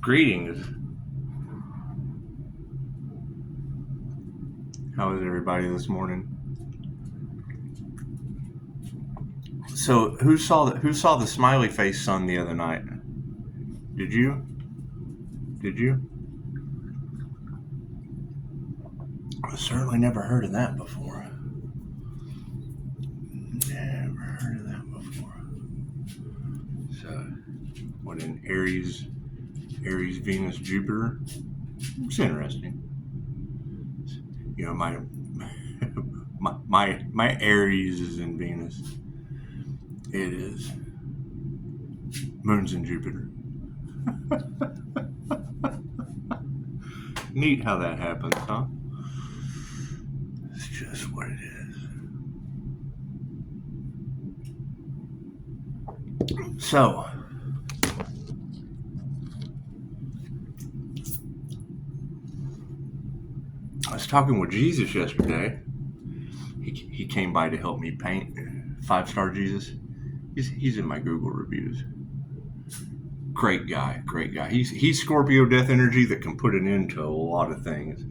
Greetings. How is everybody this morning? So, who saw the smiley face sun the other night? Did you? I've certainly never heard of that before. Never heard of that before. So, what in Aries, Venus, Jupiter? It's interesting. You know, my Aries is in Venus. It is. Moon's in Jupiter. Neat how that happens, huh? It's just what it is. So, I was talking with Jesus yesterday. He came by to help me paint. 5-star Jesus. He's in my Google reviews. Great guy. He's Scorpio death energy that can put an end to a lot of things.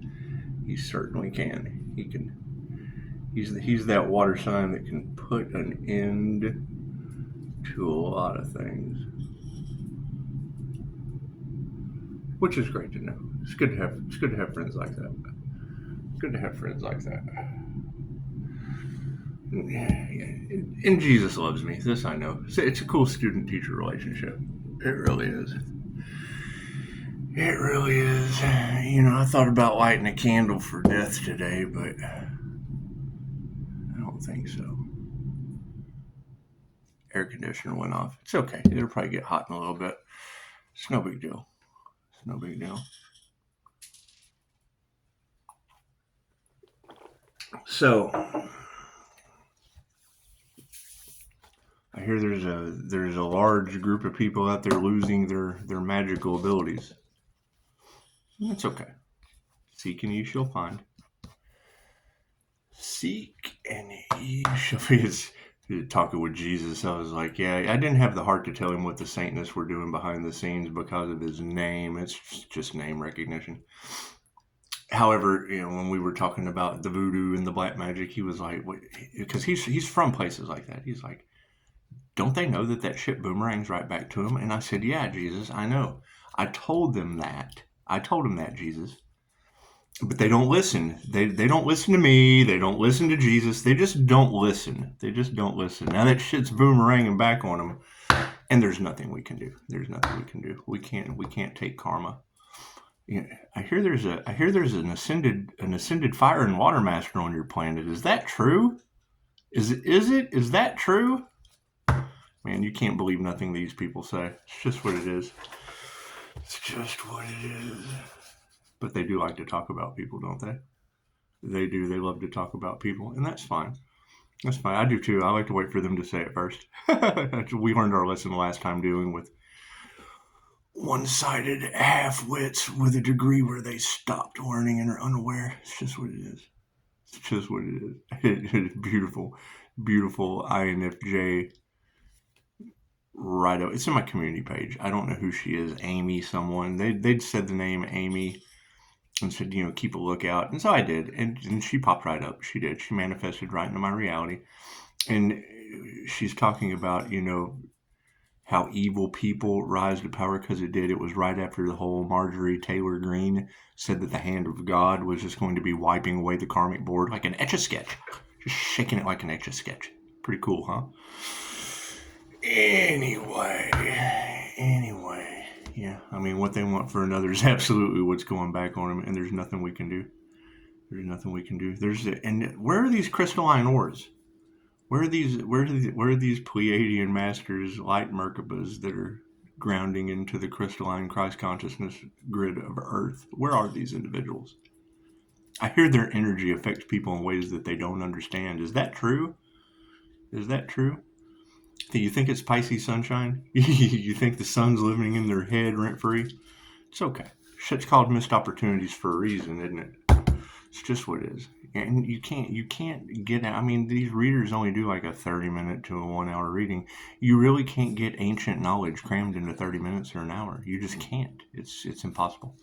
He certainly can. He can. He's that water sign that can put an end to a lot of things, which is great to know. It's good to have friends like that. And Jesus loves me. This I know. It's a cool student-teacher relationship. It really is. You know, I thought about lighting a candle for death today, but I don't think so. Air conditioner went off. It's okay. It'll probably get hot in a little bit. It's no big deal. So, I hear there's a large group of people out there losing their magical abilities. That's okay. Seek and ye shall find. Seek and ye shall find. Talking with Jesus, I was like, yeah, I didn't have the heart to tell him what the Satanists were doing behind the scenes because of his name. It's just name recognition. However, you know, when we were talking about the voodoo and the black magic, he was like, because he's from places like that. He's like, don't they know that shit boomerangs right back to him? And I said, yeah, Jesus, I know. I told them that, Jesus. But they don't listen. They don't listen to me. They don't listen to Jesus. They just don't listen. Now that shit's boomeranging back on them, and there's nothing we can do. We can't take karma. You know, I hear there's an ascended fire and water master on your planet. Is that true? Is that true? Man, you can't believe nothing these people say. It's just what it is. But they do like to talk about people, don't they? They do. They love to talk about people, and that's fine. I do too. I like to wait for them to say it first. We learned our lesson last time dealing with one-sided half-wits with a degree where they stopped learning and are unaware. It's just what it is. It's beautiful INFJ. Right up. It's in my community page. I don't know who she is. Amy someone. They'd said the name Amy and said, you know, keep a lookout. And so I did. And she popped right up. She did. She manifested right into my reality. And she's talking about, you know, how evil people rise to power because it did. It was right after the whole Marjorie Taylor Greene said that the hand of God was just going to be wiping away the karmic board like an Etch-a-Sketch. Just shaking it like an Etch-a-Sketch. Pretty cool, huh? Anyway, yeah, I mean, what they want for another is absolutely what's going back on them, and there's nothing we can do. And where are these crystalline ores? Where are these Pleiadian masters, light Merkabas that are grounding into the crystalline Christ consciousness grid of Earth? Where are these individuals? I hear their energy affects people in ways that they don't understand. Is that true? Do you think it's Pisces sunshine? You think the sun's living in their head rent-free? It's okay. Shit's called missed opportunities for a reason, isn't it? It's just what it is. And you can't get, I mean, these readers only do like a 30-minute to a 1 hour reading. You really can't get ancient knowledge crammed into 30 minutes or an hour. You just can't. It's impossible.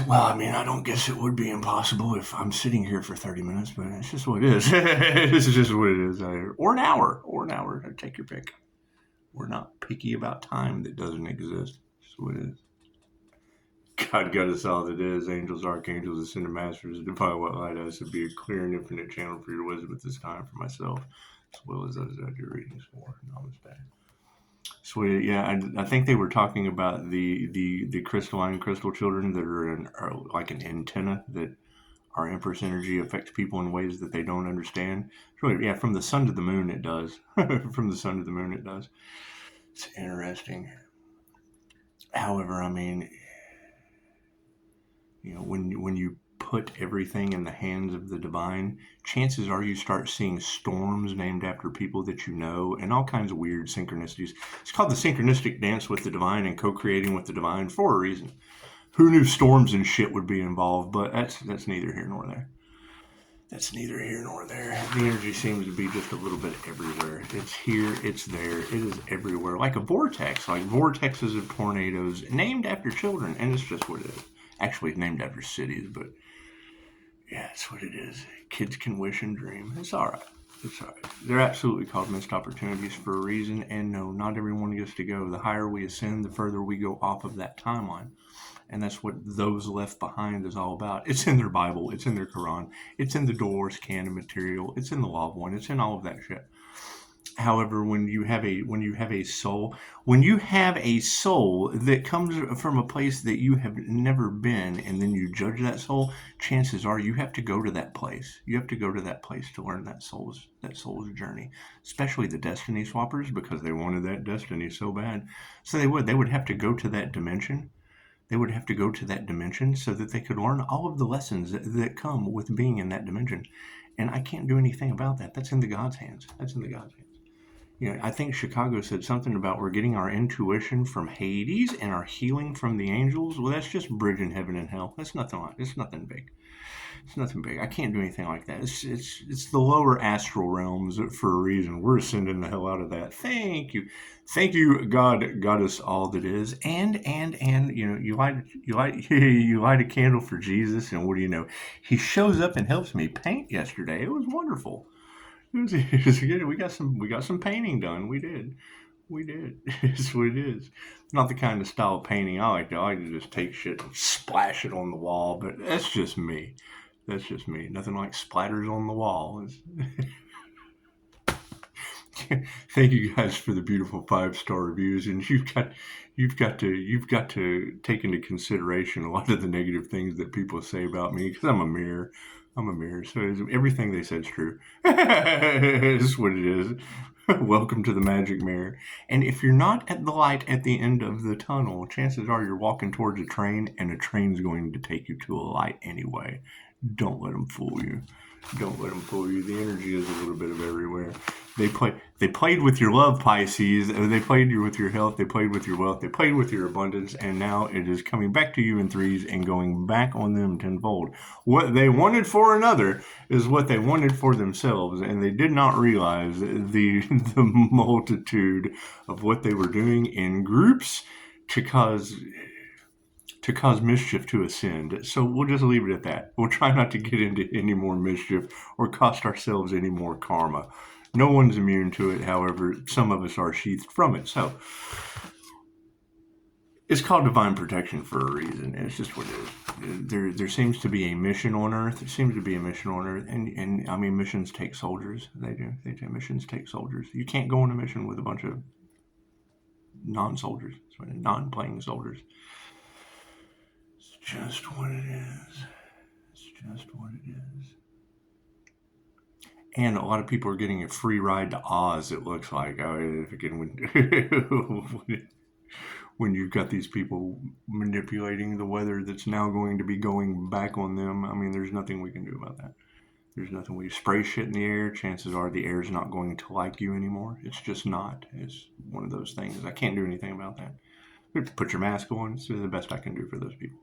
Well, I mean, I don't guess it would be impossible if I'm sitting here for 30 minutes, but it's just what it is. It's just what it is. Or an hour. Take your pick. We're not picky about time that doesn't exist. It's what it is. God got us all that is. Angels, archangels, ascended masters, divine what light us to be a clear and infinite channel for your wisdom at this time for myself, as well as those that your readings for. Namaste. So yeah, I think they were talking about the crystalline crystal children that are like an antenna that our Empress energy affects people in ways that they don't understand. So yeah, from the sun to the moon it does. From the sun to the moon it does. It's interesting. However, I mean, you know, when you put everything in the hands of the divine, chances are you start seeing storms named after people that you know and all kinds of weird synchronicities. It's called the synchronistic dance with the divine and co-creating with the divine for a reason. Who knew storms and shit would be involved? But that's neither here nor there. That's neither here nor there. The energy seems to be just a little bit everywhere. It's here, it's there, it is everywhere. Like a vortex, like vortexes of tornadoes named after children, and it's just what it is. Actually, it's named after cities, but yeah, it's what it is. Kids can wish and dream. It's all right. It's all right. They're absolutely called missed opportunities for a reason, and no, not everyone gets to go. The higher we ascend, the further we go off of that timeline. And that's what those left behind is all about. It's in their Bible. It's in their Quran. It's in the Dolores canon material. It's in the Law of One. It's in all of that shit. However, when you have a soul that comes from a place that you have never been, and then you judge that soul, chances are you have to go to that place. You have to go to that place to learn that soul's journey. Especially the destiny swappers, because they wanted that destiny so bad. So they would have to go to that dimension. They would have to go to that dimension so that they could learn all of the lessons that come with being in that dimension. And I can't do anything about that. That's in the God's hands. That's in the God's hands. You know, I think Chicago said something about we're getting our intuition from Hades and our healing from the angels. Well, that's just bridging heaven and hell. It's nothing big. It's nothing big. I can't do anything like that. It's the lower astral realms for a reason. We're ascending the hell out of that. Thank you, God got us all that is. And you know, you light a candle for Jesus, and what do you know? He shows up and helps me paint yesterday. It was wonderful. It was good. We got some painting done. We did. It's what it is. Not the kind of style of painting I like. I like to just take shit and splash it on the wall, but that's just me. Nothing like splatters on the wall. Thank you guys for the beautiful 5-star reviews, and you've got to take into consideration a lot of the negative things that people say about me, because I'm a mirror. So everything they said is true. It's what it is. Welcome to the magic mirror. And if you're not at the light at the end of the tunnel, chances are you're walking towards a train, and a train's going to take you to a light anyway. Don't let them fool you. The energy is a little bit of everywhere. They played with your love, Pisces. They played with your health. They played with your wealth. They played with your abundance. And now it is coming back to you in threes and going back on them tenfold. What they wanted for another is what they wanted for themselves. And they did not realize the multitude of what they were doing in groups to cause mischief to ascend. So we'll just leave it at that. We'll try not to get into any more mischief or cost ourselves any more karma. No one's immune to it. However, some of us are sheathed from it. So it's called divine protection for a reason. It's just what it is. There seems to be a mission on Earth. And I mean, missions take soldiers. They do. Missions take soldiers. You can't go on a mission with a bunch of non-soldiers, non-playing soldiers. Just what it is. And a lot of people are getting a free ride to Oz, it looks like. When you've got these people manipulating the weather that's now going to be going back on them, I mean, there's nothing we can do about that. There's nothing. We spray shit in the air, chances are the air's not going to like you anymore. It's just not. It's one of those things. I can't do anything about that. You have to put your mask on. It's the best I can do for those people.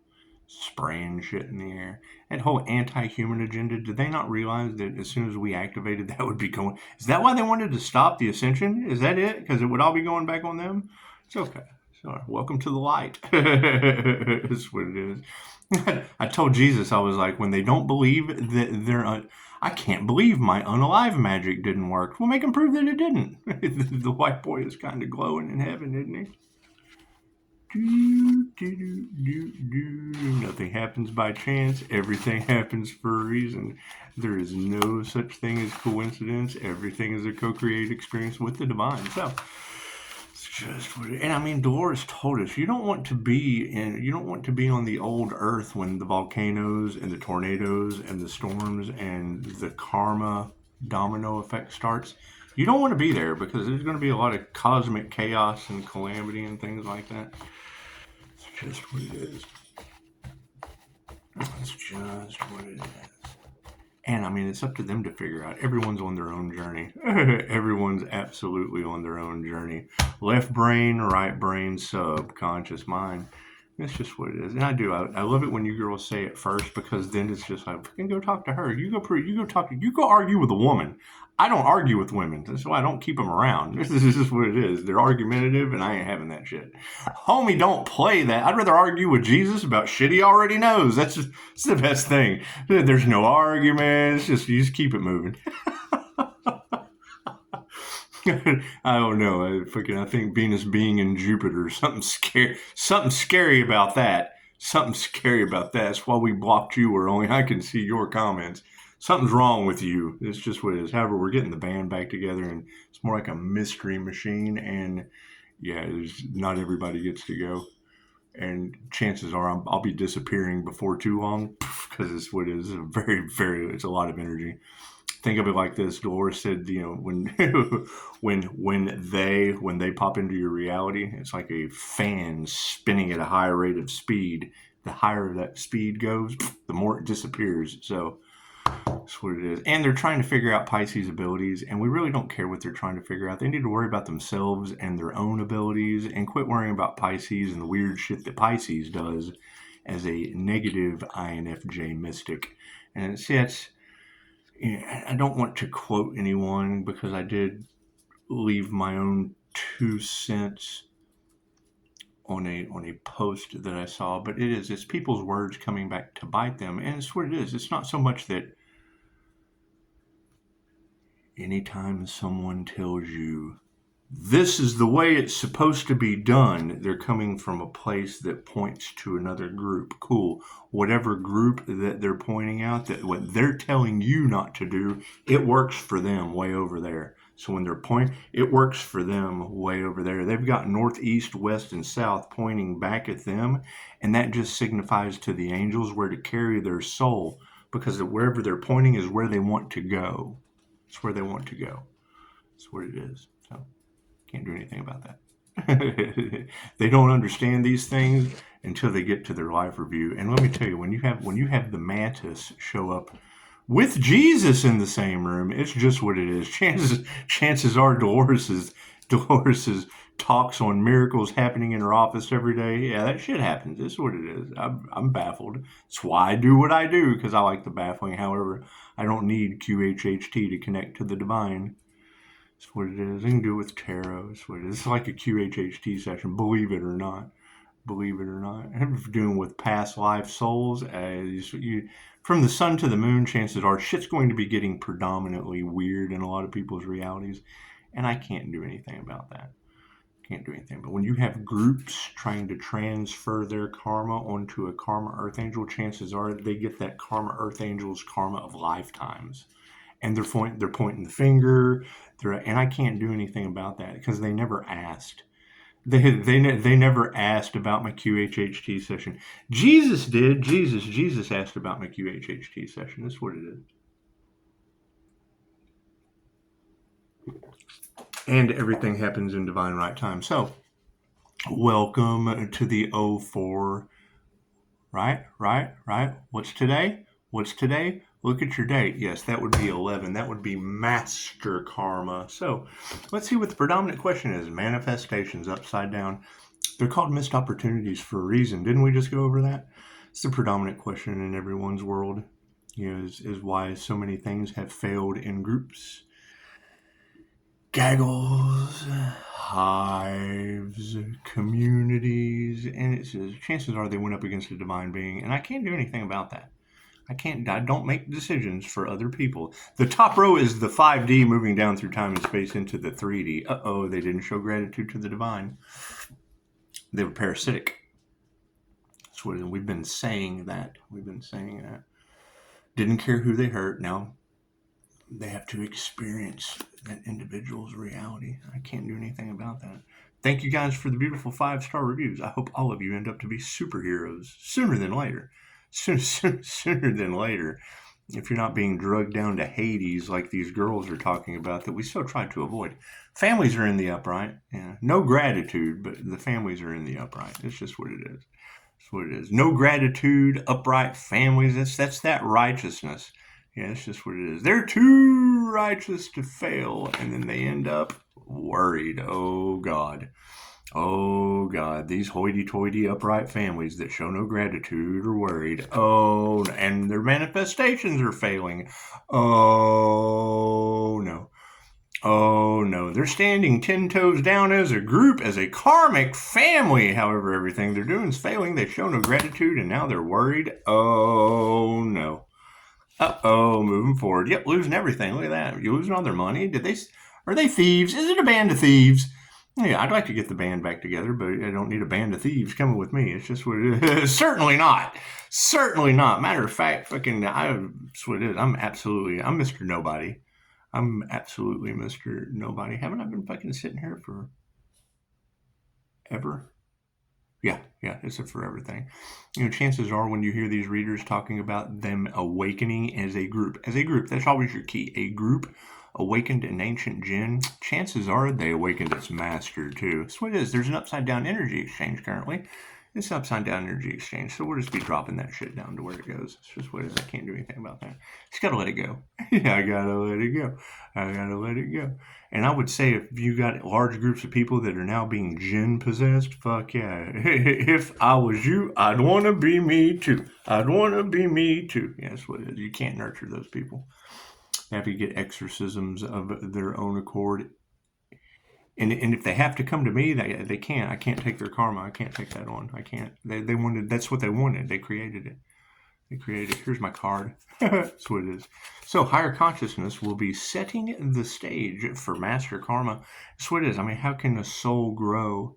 spraying shit in the air. That whole anti-human agenda, did they not realize that as soon as we activated, that would be going? Is that why they wanted to stop the ascension? Is that it? Because it would all be going back on them? It's okay. So, welcome to the light. That's what it is. I told Jesus, I was like, when they don't believe that I can't believe my unalive magic didn't work. Well, make them prove that it didn't. The white boy is kind of glowing in heaven, isn't he? Nothing happens by chance. Everything happens for a reason. There is no such thing as coincidence. Everything is a co-created experience with the divine. So it's just what and I mean, Dolores told us you don't want to be on the old earth when the volcanoes and the tornadoes and the storms and the karma domino effect starts. You don't want to be there because there's going to be a lot of cosmic chaos and calamity and things like that. It's just what it is. It's just what it is. And I mean, it's up to them to figure out. Everyone's on their own journey. Everyone's absolutely on their own journey. Left brain, right brain, subconscious mind. It's just what it is. And I love it when you girls say it first, because then it's just like, fucking go talk to her. You go argue with a woman. I don't argue with women. That's why I don't keep them around. This is just what it is. They're argumentative, and I ain't having that shit. Homie, don't play that. I'd rather argue with Jesus about shit he already knows. It's the best thing. There's no argument. It's just, you just keep it moving. I don't know. I think Venus being in Jupiter, something scary about that. Something scary about that. That's why we blocked you, where only I can see your comments. Something's wrong with you. It's just what it is. However, we're getting the band back together, and it's more like a mystery machine. And yeah, not everybody gets to go. And chances are I'll be disappearing before too long, because it's what it is. It's a lot of energy. Think of it like this. Dolores said, when they pop into your reality, it's like a fan spinning at a high rate of speed. The higher that speed goes, the more it disappears. So that's what it is. And they're trying to figure out Pisces' abilities, and we really don't care what they're trying to figure out. They need to worry about themselves and their own abilities, and quit worrying about Pisces and the weird shit that Pisces does as a negative INFJ mystic. And I don't want to quote anyone, because I did leave my own 2 cents on a post that I saw, but it's people's words coming back to bite them, and it's what it is. It's not so much that anytime someone tells you this is the way it's supposed to be done, they're coming from a place that points to another group. Cool. Whatever group that they're pointing out, that what they're telling you not to do, it works for them way over there. So when they're pointing, it works for them way over there. They've got north, east, west, and south pointing back at them, and that just signifies to the angels where to carry their soul, because wherever they're pointing is where they want to go. It's where they want to go. That's what it is. So can't do anything about that. They don't understand these things until they get to their life review. And let me tell you, when you have the mantis show up with Jesus in the same room, it's just what it is. Chances are Dolores's talks on miracles happening in her office every day. Yeah, that shit happens. This is what it is. I'm baffled. That's why I do what I do, because I like the baffling. However, I don't need QHHT to connect to the divine. That's what it is. I can do it with tarot. That's what it is. It's like a QHHT session, believe it or not. Believe it or not. I'm doing with past life souls. From the sun to the moon, chances are shit's going to be getting predominantly weird in a lot of people's realities, and I can't do anything about that. Can't do anything. But when you have groups trying to transfer their karma onto a karma earth angel, chances are they get that karma earth angel's karma of lifetimes. And they're pointing the finger, and I can't do anything about that, because they never asked. They never asked about my QHHT session. Jesus did. Jesus asked about my QHHT session. That's what it is. And everything happens in divine right time. So, welcome to the 04. Right? What's today? Look at your date. Yes, that would be 11. That would be master karma. So, let's see what the predominant question is. Manifestations upside down. They're called missed opportunities for a reason. Didn't we just go over that? It's the predominant question in everyone's world, is why so many things have failed in groups. Gaggles, hives, communities, and it says chances are they went up against a divine being, and I can't do anything about that. I don't make decisions for other people. The top row is the 5D moving down through time and space into the 3D. Uh-oh, they didn't show gratitude to the divine. They were parasitic. That's what we've been saying that. Didn't care who they hurt. Now they have to experience that individual's reality. I can't do anything about that. Thank you guys for the beautiful 5-star reviews. I hope all of you end up to be superheroes sooner than later. Sooner than later. If you're not being drugged down to Hades like these girls are talking about that we so try to avoid. Families are in the upright. Yeah. No gratitude, but the families are in the upright. It's just what it is. That's what it is. No gratitude, upright families. That's that righteousness. Yeah, it's just what it is. They're too righteous to fail, and then they end up worried. Oh, God. Oh, God. These hoity-toity upright families that show no gratitude are worried. Oh, and their manifestations are failing. Oh, no. Oh, no. They're standing 10 toes down as a group, as a karmic family. However, everything they're doing is failing. They show no gratitude, and now they're worried. Oh, no. Uh-oh, moving forward. Yep, losing everything. Look at that. You're losing all their money. Are they thieves? Is it a band of thieves? Yeah, I'd like to get the band back together, but I don't need a band of thieves coming with me. It's just what it is. Certainly not. Certainly not. Matter of fact, that's what it is. I'm Mr. Nobody. I'm absolutely Mr. Nobody. Haven't I been fucking sitting here for ever? Yeah, it's a forever thing. Chances are when you hear these readers talking about them awakening as a group, that's always your key. A group awakened an ancient jinn, chances are they awakened its master too. That's what it is. There's an upside down energy exchange currently. It's an upside down energy exchange, so we'll just be dropping that shit down to where it goes. It's just what it is. I can't do anything about that. Just gotta let it go. Yeah, I gotta let it go. And I would say if you got large groups of people that are now being jinn possessed, fuck yeah. If I was you, I'd want to be me too. Yeah, that's what it is. You can't nurture those people. They have to get exorcisms of their own accord. And if they have to come to me, they can't. I can't take their karma. I can't take that on. I can't. They wanted. That's what they wanted. They created it. Here's my card. That's what it is. So higher consciousness will be setting the stage for master karma. That's what it is. I mean, how can a soul grow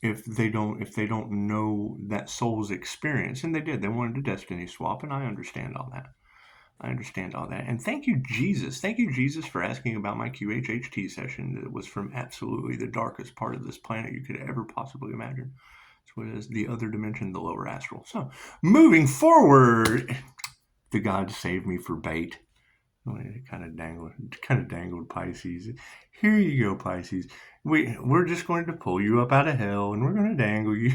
if they don't know that soul's experience? And they did. They wanted a destiny swap, and I understand all that. And thank you, Jesus. Thank you, Jesus, for asking about my QHHT session that was from absolutely the darkest part of this planet you could ever possibly imagine. That's what it is, the other dimension, the lower astral. So, moving forward, the gods save me for bait. Kind of dangled Pisces. Here you go, Pisces. We're just going to pull you up out of hell, and we're going to dangle you.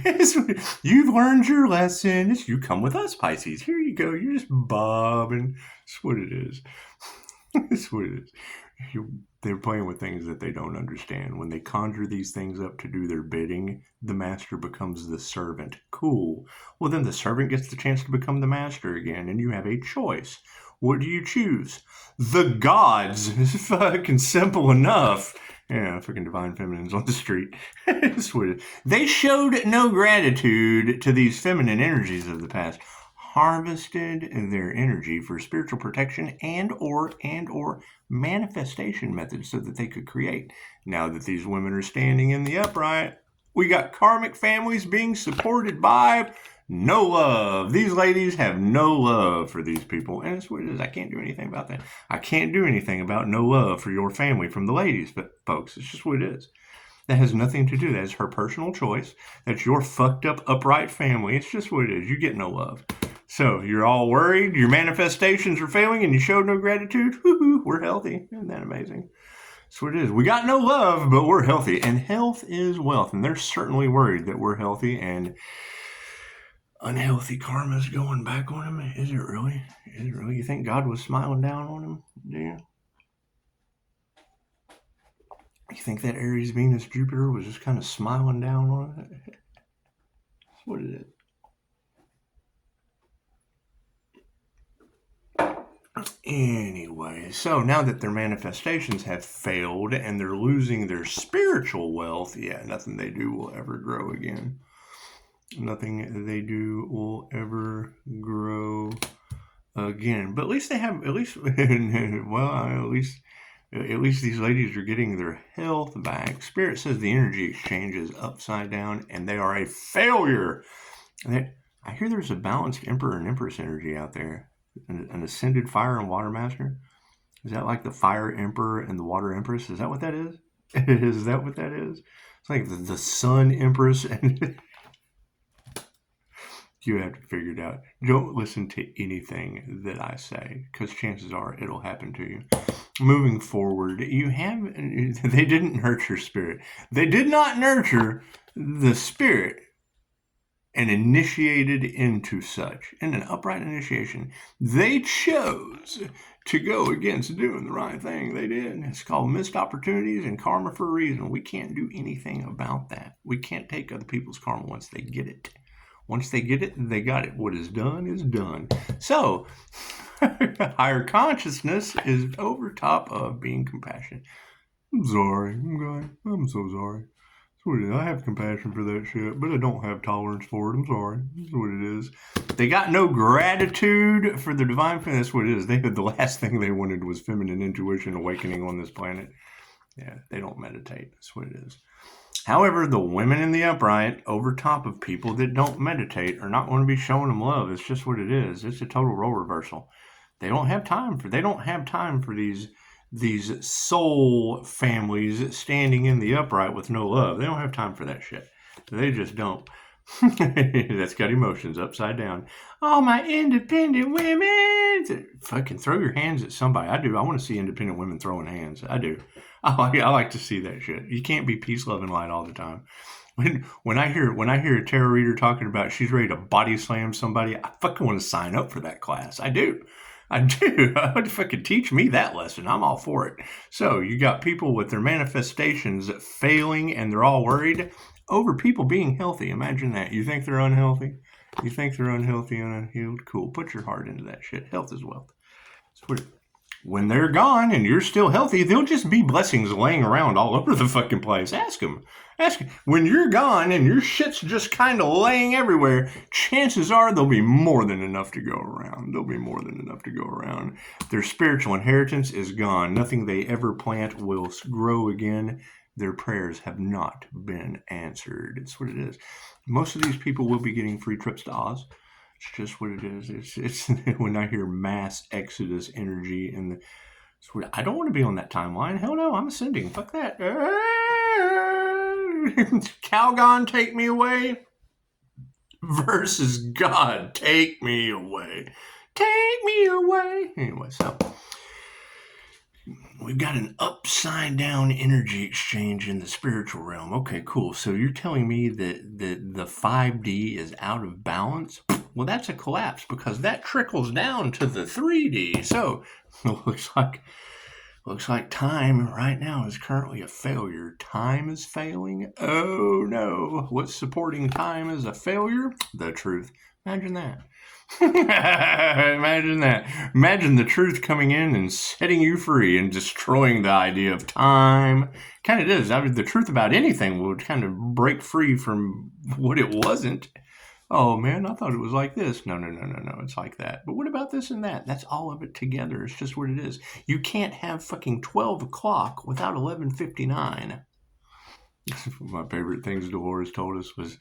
You've learned your lesson. You come with us, Pisces. Here you go. You're just bobbing. That's what it is. That's what it is. They're playing with things that they don't understand. When they conjure these things up to do their bidding, the master becomes the servant. Cool. Well, then the servant gets the chance to become the master again, and you have a choice. What do you choose? The gods. It's fucking simple enough. Yeah, fucking divine feminines on the street. They showed no gratitude to these feminine energies of the past. Harvested their energy for spiritual protection and or manifestation methods so that they could create. Now that these women are standing in the upright, we got karmic families being supported by no love. These ladies have no love for these people, and that's what it is. I can't do anything about that. I can't do anything about no love for your family from the ladies, but folks, it's just what it is. That has nothing to do. That is her personal choice. That's your fucked up upright family. It's just what it is. You get no love. So you're all worried, your manifestations are failing, and you showed no gratitude? Woo-hoo, we're healthy. Isn't that amazing? That's what it is. We got no love, but we're healthy. And health is wealth. And they're certainly worried that we're healthy and unhealthy karma is going back on them. Is it really? You think God was smiling down on them? Do you? You think that Aries, Venus, Jupiter was just kind of smiling down on it? That's what it is. Anyway, so now that their manifestations have failed and they're losing their spiritual wealth, yeah, nothing they do will ever grow again. Nothing they do will ever grow again. But at least they have, at least, well, at least these ladies are getting their health back. Spirit says the energy exchange is upside down and they are a failure. I hear there's a balanced Emperor and Empress energy out there. An ascended fire and water master. Is that like the fire emperor and the water empress? Is that what that is? Is that what that is? It's like the sun empress and you have to figure it out. Don't listen to anything that I say because chances are it'll happen to you. Moving forward, they didn't nurture spirit. They did not nurture the spirit and initiated into such. In an upright initiation, they chose to go against doing the right thing. They did. It's called missed opportunities and karma for a reason. We can't do anything about that. We can't take other people's karma once they get it. Once they get it, they got it. What is done is done. So, higher consciousness is over top of being compassionate. I'm sorry. I'm so sorry. I have compassion for that shit, but I don't have tolerance for it. I'm sorry. That's what it is. They got no gratitude for the divine feminine. That's what it is. The last thing they wanted was feminine intuition awakening on this planet. Yeah, they don't meditate. That's what it is. However, the women in the upright, over top of people that don't meditate, are not going to be showing them love. It's just what it is. It's a total role reversal. They don't have time for these soul families standing in the upright with no love. They don't have time for that shit. They just don't. That's got emotions upside down. Oh, my independent women. Fucking throw your hands at somebody. I do. I want to see independent women throwing hands. I do. I like to see that shit. You can't be peace, love, and light all the time. When I hear a tarot reader talking about she's ready to body slam somebody, I fucking want to sign up for that class. I do. I would fucking teach me that lesson. I'm all for it. So you got people with their manifestations failing and they're all worried over people being healthy. Imagine that. You think they're unhealthy? You think they're unhealthy and unhealed? Cool. Put your heart into that shit. Health is wealth. When they're gone and you're still healthy, there'll just be blessings laying around all over the fucking place. Ask them. When you're gone and your shit's just kind of laying everywhere, chances are there'll be more than enough to go around. Their spiritual inheritance is gone. Nothing they ever plant will grow again. Their prayers have not been answered. It's what it is. Most of these people will be getting free trips to Oz. It's just what it is. It's when I hear mass exodus energy and I don't want to be on that timeline. Hell no, I'm ascending. Fuck that. Calgon, take me away. Versus God, take me away. Take me away. Anyway, so we've got an upside down energy exchange in the spiritual realm. Okay, cool. So you're telling me that the 5D is out of balance? Well, that's a collapse because that trickles down to the 3D. So looks like time right now is currently a failure. Time is failing. Oh no. What's supporting time as a failure? The truth. Imagine that. Imagine that. Imagine the truth coming in and setting you free and destroying the idea of time. Kind of is. I mean, the truth about anything will kind of break free from what it wasn't. Oh man, I thought it was like this. No, it's like that. But what about this and that? That's all of it together. It's just what it is. You can't have fucking 12 o'clock without 11:59. My favorite things Dolores told us was,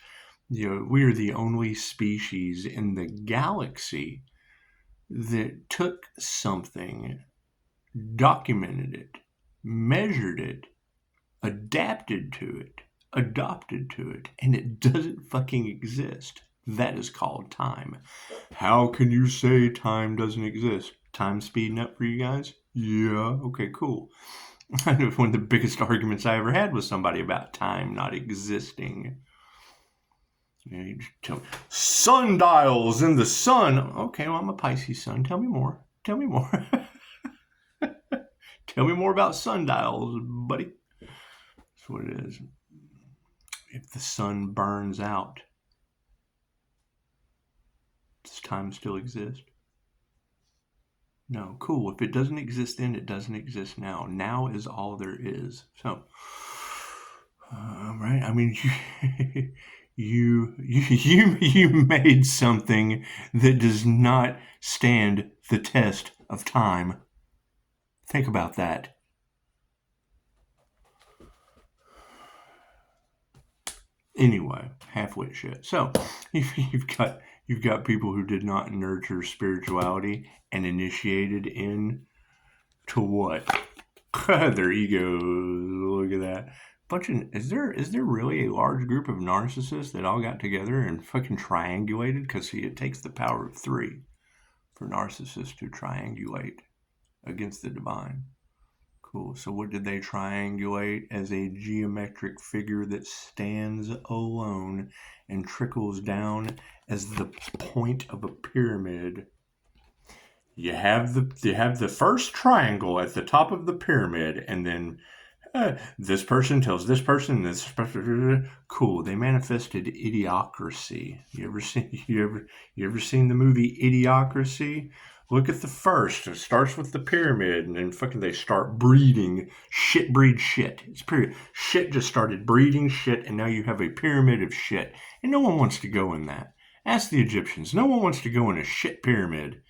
we are the only species in the galaxy that took something, documented it, measured it, adapted to it, adopted to it, and it doesn't fucking exist. That is called time. How can you say time doesn't exist? Time speeding up for you guys? Yeah, okay, cool. One of the biggest arguments I ever had with somebody about time not existing. You just tell me, sundials in the sun. Okay, well, I'm a Pisces sun. Tell me more. Tell me more about sundials, buddy. That's what it is. If the sun burns out, does time still exist? No, cool. If it doesn't exist then, it doesn't exist now. Now is all there is. So, right? I mean, you made something that does not stand the test of time. Think about that. Anyway, half-wit shit. So, you've got people who did not nurture spirituality and initiated in to what? Their egos. Look at that. Is there really a large group of narcissists that all got together and fucking triangulated? Because see, it takes the power of three for narcissists to triangulate against the divine. Cool. So what did they triangulate as a geometric figure that stands alone and trickles down as the point of a pyramid? You have the first triangle at the top of the pyramid, and then this person tells this person this person. Cool. They manifested idiocracy. You ever seen the movie Idiocracy? Look at the first. It starts with the pyramid, and then fucking they start breeding. Shit breeds shit. It's period. Shit just started breeding shit, and now you have a pyramid of shit. And no one wants to go in that. Ask the Egyptians. No one wants to go in a shit pyramid.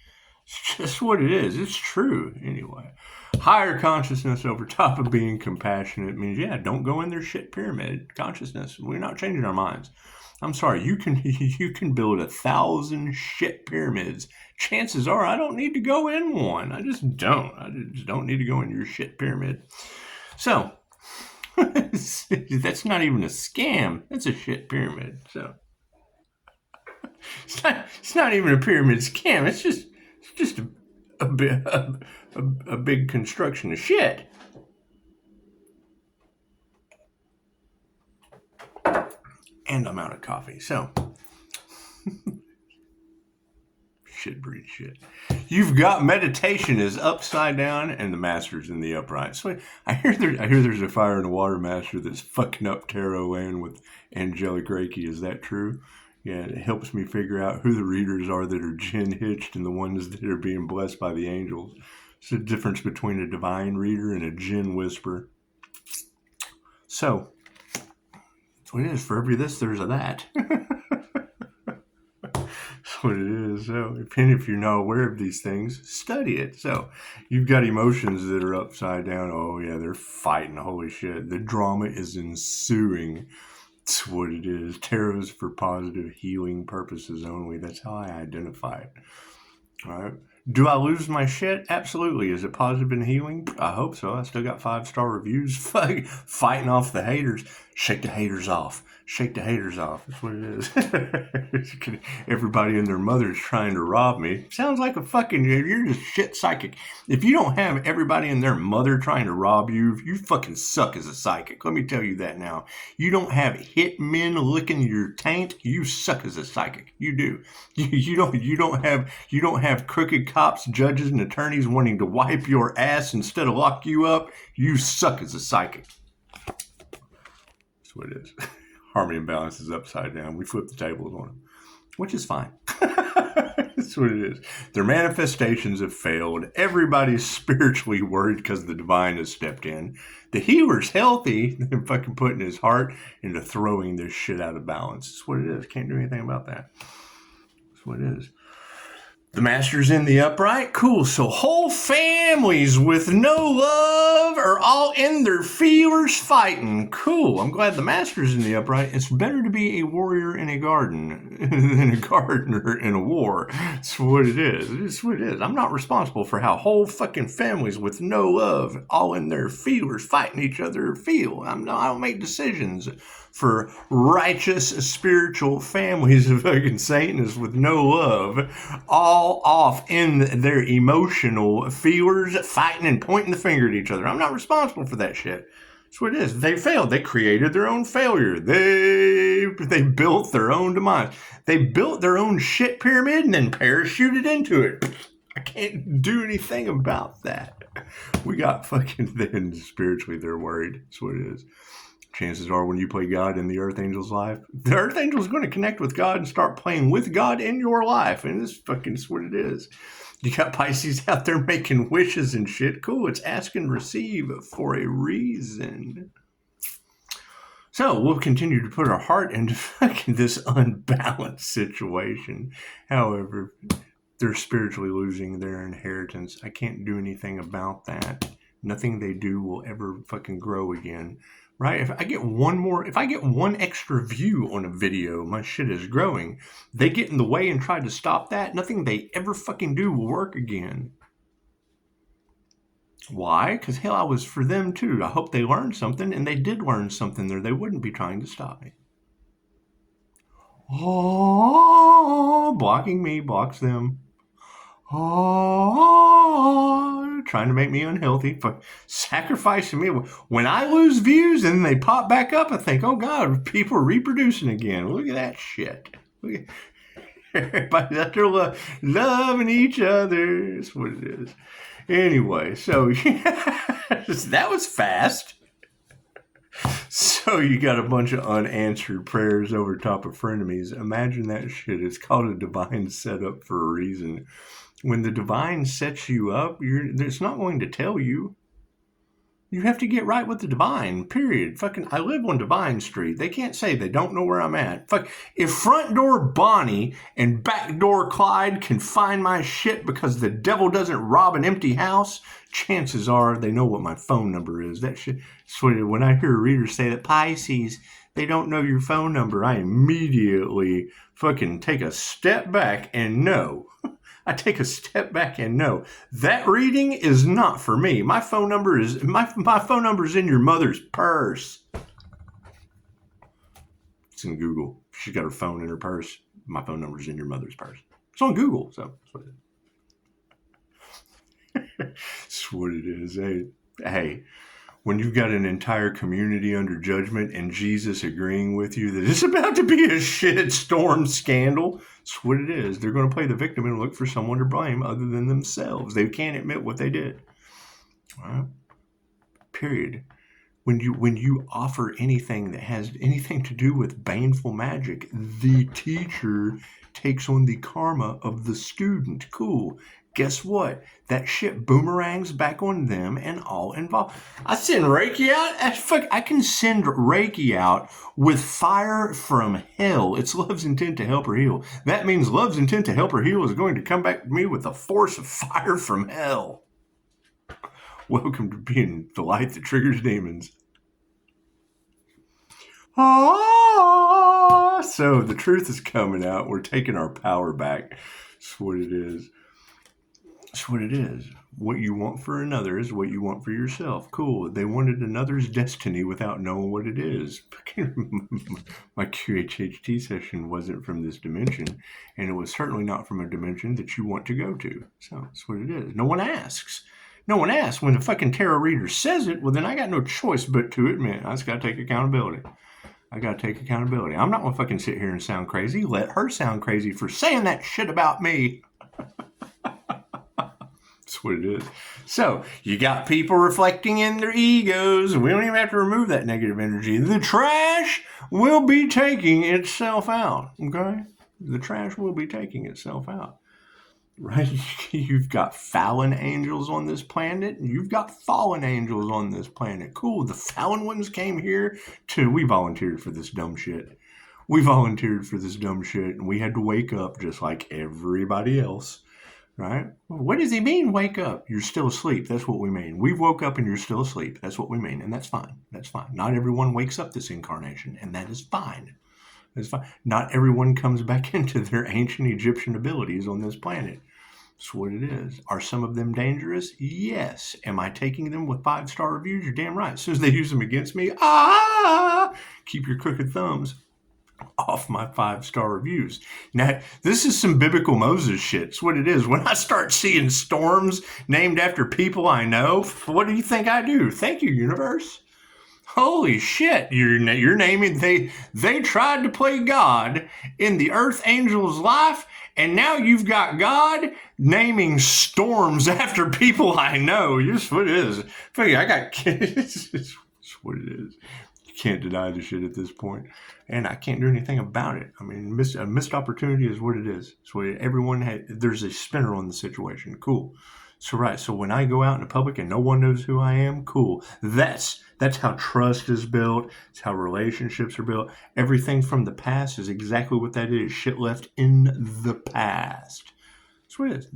It's just what it is. It's true. Anyway, higher consciousness over top of being compassionate means, yeah, don't go in their shit pyramid consciousness. We're not changing our minds. I'm sorry, you can build 1,000 shit pyramids. Chances are I don't need to go in one. I just don't need to go in your shit pyramid. So, that's not even a scam. That's a shit pyramid. So, it's not even a pyramid scam. It's just a big construction of shit. And I'm out of coffee, so shit breeds shit. You've got meditation is upside down and the master's in the upright. So I hear there's a fire and a water master that's fucking up tarot land with angelic reiki. Is that true? Yeah, it helps me figure out who the readers are that are jinn hitched and the ones that are being blessed by the angels. It's the difference between a divine reader and a jinn whisperer. So, that's what it is. For every this, there's a that. That's what it is. So, if you're not aware of these things, study it. So, you've got emotions that are upside down. Oh, yeah, they're fighting. Holy shit. The drama is ensuing. That's what it is. Tarot is for positive healing purposes only. That's how I identify it. All right. Do I lose my shit? Absolutely. Is it positive and healing? I hope so. I still got 5-star reviews. Fighting off the haters. Shake the haters off. Shake the haters off. That's what it is. Everybody and their mother's trying to rob me. Sounds like a fucking, you're just shit psychic. If you don't have everybody and their mother trying to rob you, you fucking suck as a psychic. Let me tell you that now. You don't have hitmen licking your taint. You suck as a psychic. You do. You don't have crooked cops, judges, and attorneys wanting to wipe your ass instead of lock you up. You suck as a psychic. That's what it is. Harmony and balance is upside down. We flip the tables on them, which is fine. That's what it is. Their manifestations have failed. Everybody's spiritually worried because the divine has stepped in. The healer's healthy and fucking putting his heart into throwing this shit out of balance. That's what it is. Can't do anything about that. That's what it is. The master's in the upright. Cool. So whole families with no love are all in their feelers fighting. Cool. I'm glad the master's in the upright. It's better to be a warrior in a garden than a gardener in a war. That's what it is. It's what it is. I'm not responsible for how whole fucking families with no love, all in their feelers fighting each other feel. I don't make decisions for righteous spiritual families of fucking Satanists with no love, all off in their emotional feelers, fighting and pointing the finger at each other. I'm not responsible for that shit. That's what it is. They failed. They created their own failure. They built their own demise. They built their own shit pyramid and then parachuted into it. I can't do anything about that. We got fucking, then spiritually they're worried. That's what it is. Chances are when you play God in the Earth Angel's life, the Earth Angel is going to connect with God and start playing with God in your life. And this fucking is what it is. You got Pisces out there making wishes and shit. Cool. It's ask and receive for a reason. So we'll continue to put our heart into fucking this unbalanced situation. However, they're spiritually losing their inheritance. I can't do anything about that. Nothing they do will ever fucking grow again. Right? If I get one extra view on a video, my shit is growing. They get in the way and try to stop that. Nothing they ever fucking do will work again. Why? Because hell, I was for them too. I hope they learned something, and they did learn something there. They wouldn't be trying to stop me. Oh, blocking me blocks them. Oh, trying to make me unhealthy, sacrificing me. When I lose views and they pop back up, I think, oh God, people are reproducing again. Look at that shit. Look at everybody's out there loving each other. That's what it is. Anyway, so that was fast. So you got a bunch of unanswered prayers over top of frenemies. Imagine that shit. It's called a divine setup for a reason. When the divine sets you up, it's not going to tell you. You have to get right with the divine, period. Fucking, I live on Divine Street. They can't say they don't know where I'm at. Fuck, if front door Bonnie and back door Clyde can find my shit because the devil doesn't rob an empty house, chances are they know what my phone number is. That shit. So when I hear readers say that Pisces, they don't know your phone number, I immediately fucking take a step back and know. I take a step back and know that reading is not for me. My phone number is in your mother's purse. It's in Google. She's got her phone in her purse. My phone number is in your mother's purse. It's on Google, so that's what it is. That's what it is. Hey, when you've got an entire community under judgment and Jesus agreeing with you that it's about to be a shit storm scandal, that's what it is. They're going to play the victim and look for someone to blame other than themselves. They can't admit what they did. All right? Period. When you offer anything that has anything to do with baneful magic, the teacher takes on the karma of the student. Cool. Guess what? That shit boomerangs back on them and all involved. I send Reiki out. I can send Reiki out with fire from hell. It's love's intent to help her heal. That means love's intent to help her heal is going to come back to me with the force of fire from hell. Welcome to being the light that triggers demons. So the truth is coming out. We're taking our power back. That's what it is. That's what it is. What you want for another is what you want for yourself. Cool. They wanted another's destiny without knowing what it is. My QHHT session wasn't from this dimension, and it was certainly not from a dimension that you want to go to. So that's what it is. No one asks. No one asks. When the fucking tarot reader says it, well, then I got no choice but to admit. I just got to take accountability. I'm not going to fucking sit here and sound crazy. Let her sound crazy for saying that shit about me. That's what it is. So you got people reflecting in their egos, and we don't even have to remove that negative energy. The trash will be taking itself out. Okay? The trash will be taking itself out. Right? You've got fallen angels on this planet, and you've got fallen angels on this planet. Cool. The fallen ones came here we volunteered for this dumb shit. And we had to wake up just like everybody else. Right? What does he mean, wake up? You're still asleep. That's what we mean. We woke up and you're still asleep. That's what we mean. And that's fine. That's fine. Not everyone wakes up this incarnation, and that is fine. That's fine. Not everyone comes back into their ancient Egyptian abilities on this planet. That's what it is. Are some of them dangerous? Yes. Am I taking them with 5-star reviews? You're damn right. As soon as they use them against me, keep your crooked thumbs off my 5-star reviews. Now, this is some biblical Moses shit. It's what it is. When I start seeing storms named after people I know, what do you think I do? Thank you, universe. Holy shit, you're naming, they tried to play God in the Earth Angel's life, and now you've got God naming storms after people I know. Just what it is. I got kids. It's what it is. can't deny the shit at this point. And I can't do anything about it. I mean, a missed opportunity is what it is. So there's a spinner on the situation. Cool. So right. So when I go out in the public and no one knows who I am, cool. That's how trust is built. It's how relationships are built. Everything from the past is exactly what that is. Shit left in the past. That's what it is.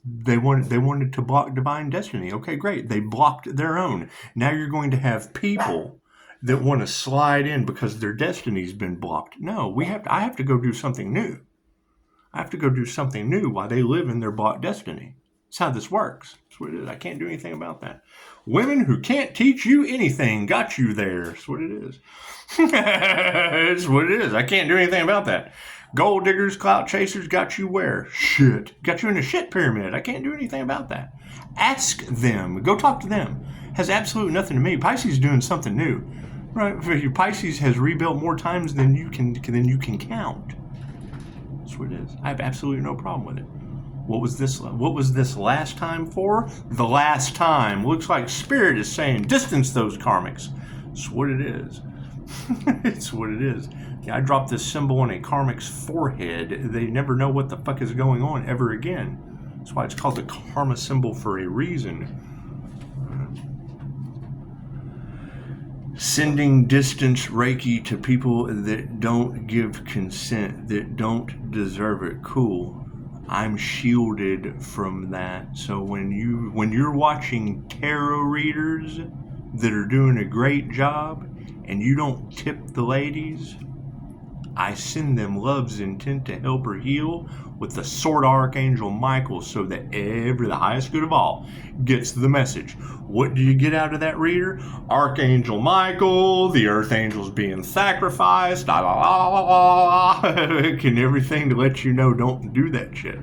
They wanted to block divine destiny. Okay, great. They blocked their own. Now you're going to have people that want to slide in because their destiny's been blocked. No, I have to go do something new. I have to go do something new while they live in their blocked destiny. That's how this works. That's what it is. I can't do anything about that. Women who can't teach you anything got you there. That's what it is. It's what it is. I can't do anything about that. Gold diggers, clout chasers got you where? Shit. Got you in a shit pyramid. I can't do anything about that. Ask them. Go talk to them. Has absolutely nothing to me. Pisces is doing something new. Right? Pisces has rebuilt more times than you can count. That's what it is. I have absolutely no problem with it. What was this last time for? The last time. Looks like Spirit is saying, distance those karmics. That's what it is. It's what it is. Yeah, I dropped this symbol on a karmic's forehead. They never know what the fuck is going on ever again. That's why it's called the karma symbol for a reason. Sending distance Reiki to people that don't give consent, that don't deserve it. Cool. I'm shielded from that. So when you're watching tarot readers that are doing a great job and you don't tip the ladies, I send them love's intent to help her heal with the sword Archangel Michael so that the highest good of all gets the message. What do you get out of that reader? Archangel Michael, the earth angels being sacrificed, and everything to let you know don't do that shit.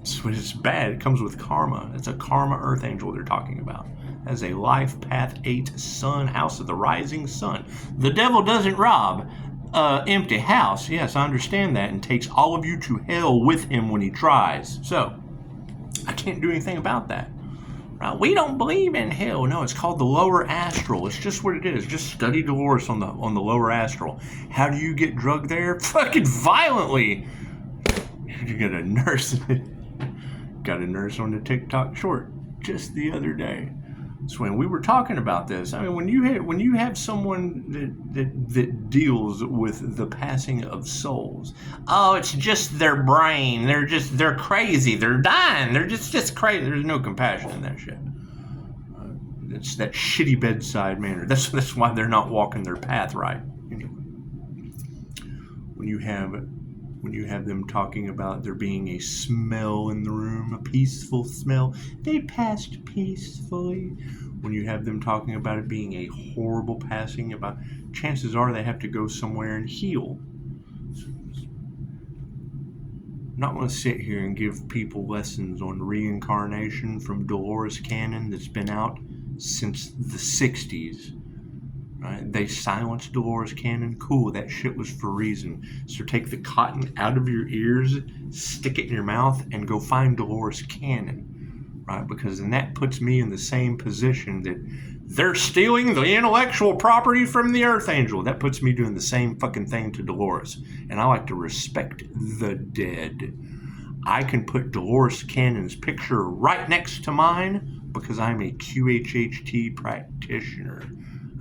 So it's bad. It comes with karma. It's a karma earth angel they're talking about. As a life path 8 sun, house of the rising sun. The devil doesn't rob empty house. Yes, I understand that, and takes all of you to hell with him when he tries. So I can't do anything about that. Right? We don't believe in hell. No, it's called the lower astral. It's just what it is. Just study Dolores on the lower astral. How do you get drugged there? Fucking violently. You got a nurse. Got a nurse on the TikTok short just the other day. So when we were talking about this, I mean, when you have someone that deals with the passing of souls, oh, it's just their brain. They're crazy. They're dying. They're just crazy. There's no compassion in that shit. It's that shitty bedside manner. That's why they're not walking their path right. Anyway, when you have them talking about there being a smell in the room, a peaceful smell, they passed peacefully. When you have them talking about it being a horrible passing, about chances are they have to go somewhere and heal. I'm not going to sit here and give people lessons on reincarnation from Dolores Cannon that's been out since the 60s. Right? They silenced Dolores Cannon. Cool, that shit was for a reason. So take the cotton out of your ears, stick it in your mouth, and go find Dolores Cannon. Right? Because then that puts me in the same position that they're stealing the intellectual property from the Earth Angel. That puts me doing the same fucking thing to Dolores. And I like to respect the dead. I can put Dolores Cannon's picture right next to mine because I'm a QHHT practitioner.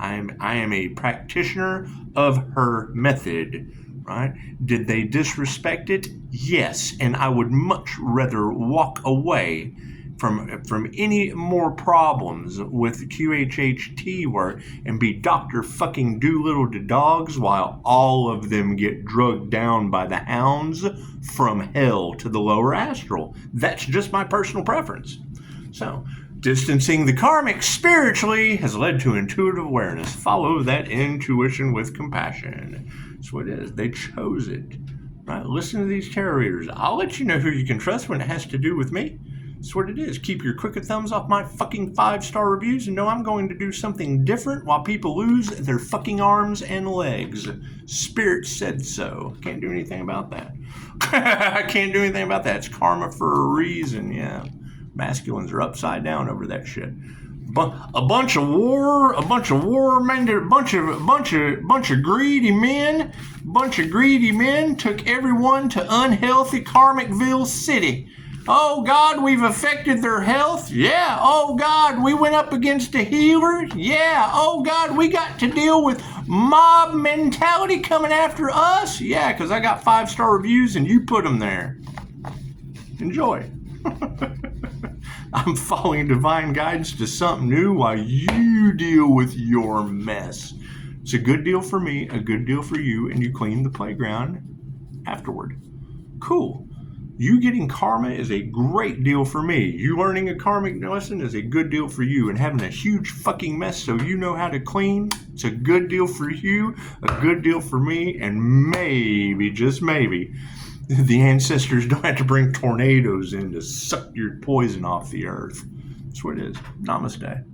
I am a practitioner of her method, right? Did they disrespect it? Yes, and I would much rather walk away from any more problems with QHHT work and be Dr. fucking Doolittle to dogs while all of them get drugged down by the hounds from hell to the lower astral. That's just my personal preference. So, distancing the karmic spiritually has led to intuitive awareness. Follow that intuition with compassion. That's what it is. They chose it. Right? Listen to these tarot readers. I'll let you know who you can trust when it has to do with me. That's what it is. Keep your crooked thumbs off my fucking 5-star reviews and know I'm going to do something different while people lose their fucking arms and legs. Spirit said so. Can't do anything about that. I can't do anything about that. It's karma for a reason, yeah. Masculines are upside down over that shit. A bunch of greedy men took everyone to unhealthy Karmicville City. Oh God, we've affected their health. Yeah. Oh God, we went up against a healer. Yeah. Oh God, we got to deal with mob mentality coming after us. Yeah, because I got 5-star reviews and you put them there. Enjoy. I'm following divine guidance to something new while you deal with your mess. It's a good deal for me, a good deal for you, and you clean the playground afterward. Cool. You getting karma is a great deal for me. You learning a karmic lesson is a good deal for you. And having a huge fucking mess so you know how to clean, it's a good deal for you, a good deal for me, and maybe, just maybe, the ancestors don't have to bring tornadoes in to suck your poison off the earth. That's what it is. Namaste.